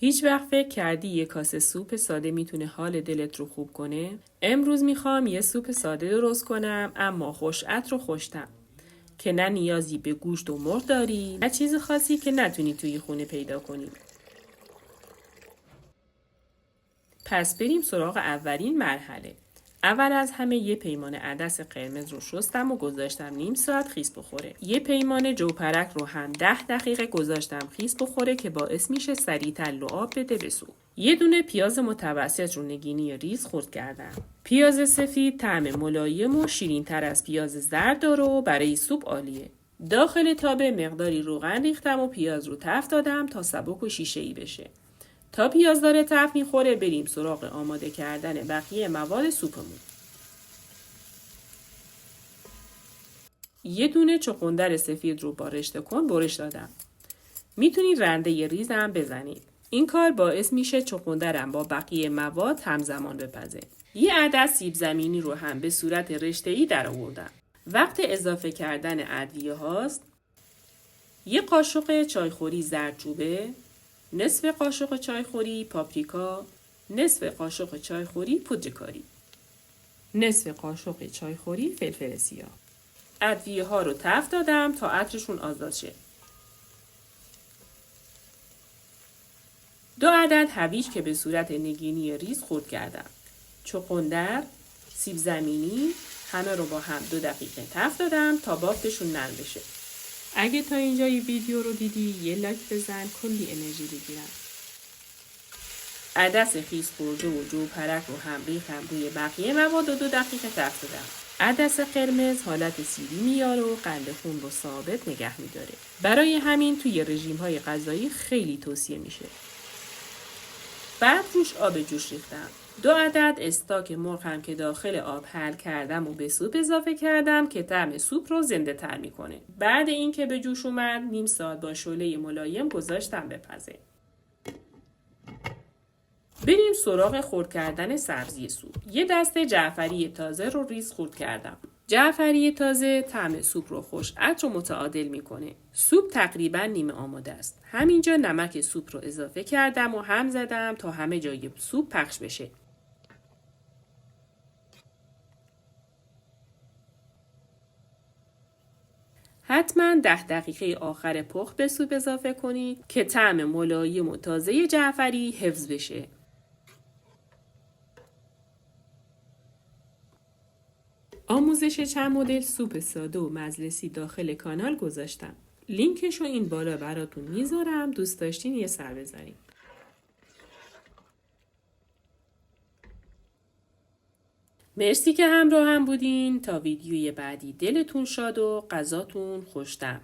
هیچ وقت فکر کردی یه کاسه سوپ ساده میتونه حال دلت رو خوب کنه؟ امروز میخوام یه سوپ ساده درست کنم اما خوش عطر و خوش‌طعم که نه نیازی به گوشت و مرغ داری نه چیز خاصی که نتونی توی خونه پیدا کنی. پس بریم سراغ اولین مرحله. اول از همه یه پیمانه عدس قرمز رو شستم و گذاشتم نیم ساعت خیس بخوره. یه پیمانه جوپرک رو هم 10 دقیقه گذاشتم خیس بخوره که باعث میشه سریعتر لعاب بده به سوپ. یه دونه پیاز متوسط رو نگینی ریز خرد کردم. پیاز سفید طعم ملایم و شیرین تر از پیاز زرد داره و برای سوپ عالیه. داخل تابه مقداری روغن ریختم و پیاز رو تفت دادم تا سبک و شیشه‌ای بشه. تا پیاز داره تفت میخوره بریم سراغ آماده کردن بقیه مواد سوپمون. یه دونه چغندر سفید رو با رشته کن برش دادم. میتونید رنده ریزم بزنید. این کار باعث میشه چغندرم با بقیه مواد همزمان بپزه. یه عدد سیب زمینی رو هم به صورت رشته‌ای در آوردم. وقت اضافه کردن ادویه هاست. یه قاشق چایخوری زردچوبه، نصف قاشق چایخوری پاپریکا، نصف قاشق چایخوری پودر کاری، نصف قاشق چایخوری فلفل سیاه. ادویه ها رو تفت دادم تا عطرشون آزاد شه. 2 عدد هویج که به صورت نگینی ریز خرد کردم. چغندر، سیب زمینی، همه رو با هم 2 دقیقه تفت دادم تا بافتشون نرم بشه. اگه تا اینجا این ویدیو رو دیدی یه لایک بزن کلی انرژی بگیرم. عدس خیس خورده و جوپرک رو هم ریختم روی بقیه مواد و 2 دقیقه تفت دادم. عدس قرمز حالت سیری میاره و قند خون رو ثابت نگه میداره. برای همین توی رژیم‌های غذایی خیلی توصیه میشه. بعد روش آب جوش ریختم. 2 عدد استاک مرغ هم که داخل آب حل کردم و به سوپ اضافه کردم که طعم سوپ رو زنده تر میکنه. بعد اینکه به جوش اومد نیم ساعت با شعله ملایم گذاشتم بپزه. بریم سراغ خرد کردن سبزی سوپ. یه دسته جعفری تازه رو ریز خرد کردم. جعفری تازه طعم سوپ رو خوش عطر و متعادل میکنه. سوپ تقریبا نیمه آماده است. همینجا نمک سوپ رو اضافه کردم و هم زدم تا همه جای سوپ پخش بشه. حتما 10 دقیقه آخر پخت به سوپ اضافه کنید که طعم ملایم و تازه جعفری حفظ بشه. آموزش چند مدل سوپ ساده و مجلسی داخل کانال گذاشتم. لینکشو این بالا براتون میذارم، دوست داشتین یه سر بزنید. مرسی که همراه هم بودین. تا ویدیوی بعدی دلتون شاد و غذاتون خوش‌طعم.